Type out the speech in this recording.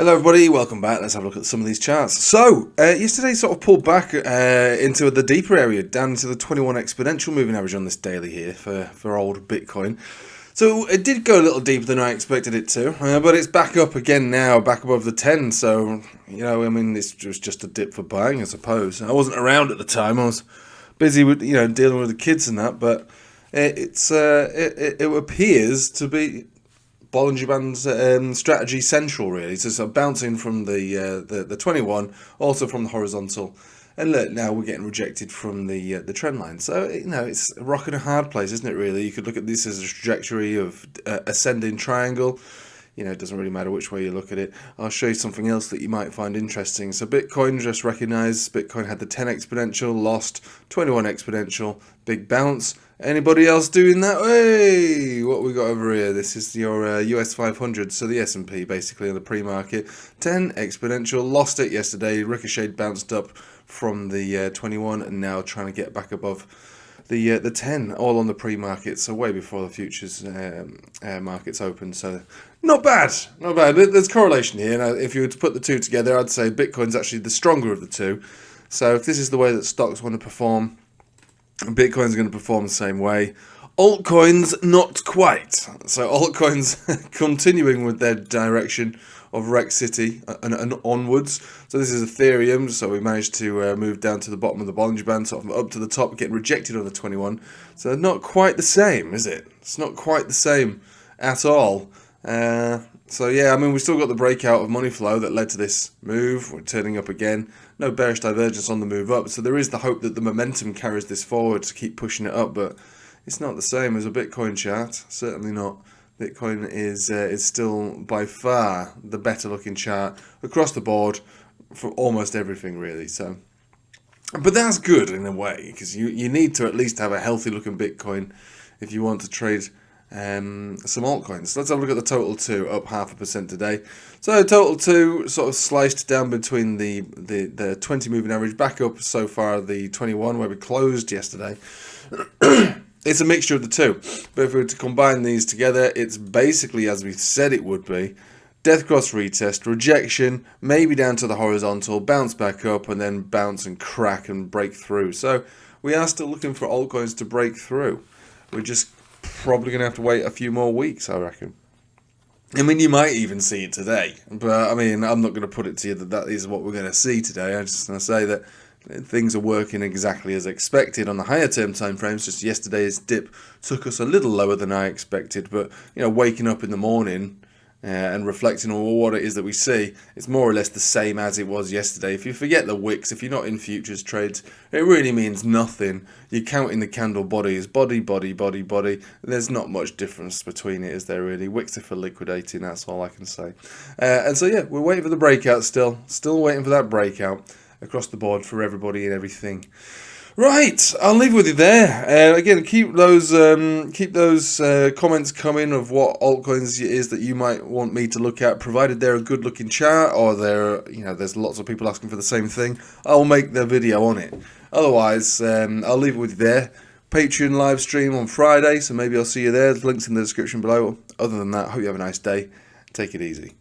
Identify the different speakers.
Speaker 1: Hello everybody, welcome back. Let's have a look at some of these charts. So, yesterday sort of pulled back into the deeper area, down into the 21 exponential moving average on this daily here for old Bitcoin. So it did go a little deeper than I expected it to, but it's back up again now, back above the 10. So, you know, I mean, this was just a dip for buying, I suppose. I wasn't around at the time. I was busy with, you know, dealing with the kids and that, but it appears to be Bollinger Band's strategy central, really. So sort of bouncing from the 21, also from the horizontal, and look, now we're getting rejected from the trend line. So you know, it's a rock and a hard place, isn't it? Really, you could look at this as a trajectory of ascending triangle. You know, it doesn't really matter which way you look at it. I'll show you something else that you might find interesting. So Bitcoin, just recognize Bitcoin had the 10 exponential, lost 21 exponential, big bounce. Anybody else doing that? Hey, what we got over here? This is your US 500, so the S&P basically on the pre-market. 10 exponential, lost it yesterday, ricocheted, bounced up from the 21, and now trying to get back above the 10, all on the pre-market, so way before the futures markets open. So not bad, not bad. There's correlation here. Now, if you were to put the two together, I'd say Bitcoin's actually the stronger of the two. So if this is the way that stocks want to perform, Bitcoin's going to perform the same way. Altcoins, not quite. So altcoins continuing with their direction of Rex City and onwards. So this is Ethereum. So we managed to move down to the bottom of the Bollinger Band, sort of up to the top, getting rejected on the 21. So not quite the same, is it? It's not quite the same at all. So yeah, I mean, we've still got the breakout of money flow that led to this move. We're turning up again. No bearish divergence on the move up. So there is the hope that the momentum carries this forward to keep pushing it up, but it's not the same as a Bitcoin chart. Certainly not. Bitcoin is still by far the better looking chart across the board for almost everything, really. So, but that's good in a way, because you need to at least have a healthy looking Bitcoin if you want to trade some altcoins. Let's have a look at the total 2, up 0.5% today. So total 2 sort of sliced down between the 20 moving average, back up so far the 21 where we closed yesterday. It's a mixture of the two, but if we were to combine these together, it's basically as we said it would be. Death cross retest, rejection, maybe down to the horizontal, bounce back up, and then bounce and crack and break through. So we are still looking for altcoins to break through. We're just probably going to have to wait a few more weeks, I reckon. I mean, you might even see it today, but I mean, I'm not going to put it to you that is what we're going to see today. I'm just going to say that things are working exactly as expected on the higher term time frames. Just yesterday's dip took us a little lower than I expected, but you know, waking up in the morning and reflecting on what it is that we see, it's more or less the same as it was yesterday. If you forget the wicks, if you're not in futures trades, it really means nothing. You're counting the candle bodies, body, body, body, body. There's not much difference between it, is there really? Wicks are for liquidating, that's all I can say. And so yeah, we're waiting for the breakout still waiting for that breakout across the board for everybody and everything. Right, I'll leave with you there. Again, keep those comments coming of what altcoins it is that you might want me to look at, provided they're a good-looking chart or there's lots of people asking for the same thing. I'll make the video on it. Otherwise, I'll leave it with you there. Patreon live stream on Friday, so maybe I'll see you there. There's links in the description below. Other than that, hope you have a nice day. Take it easy.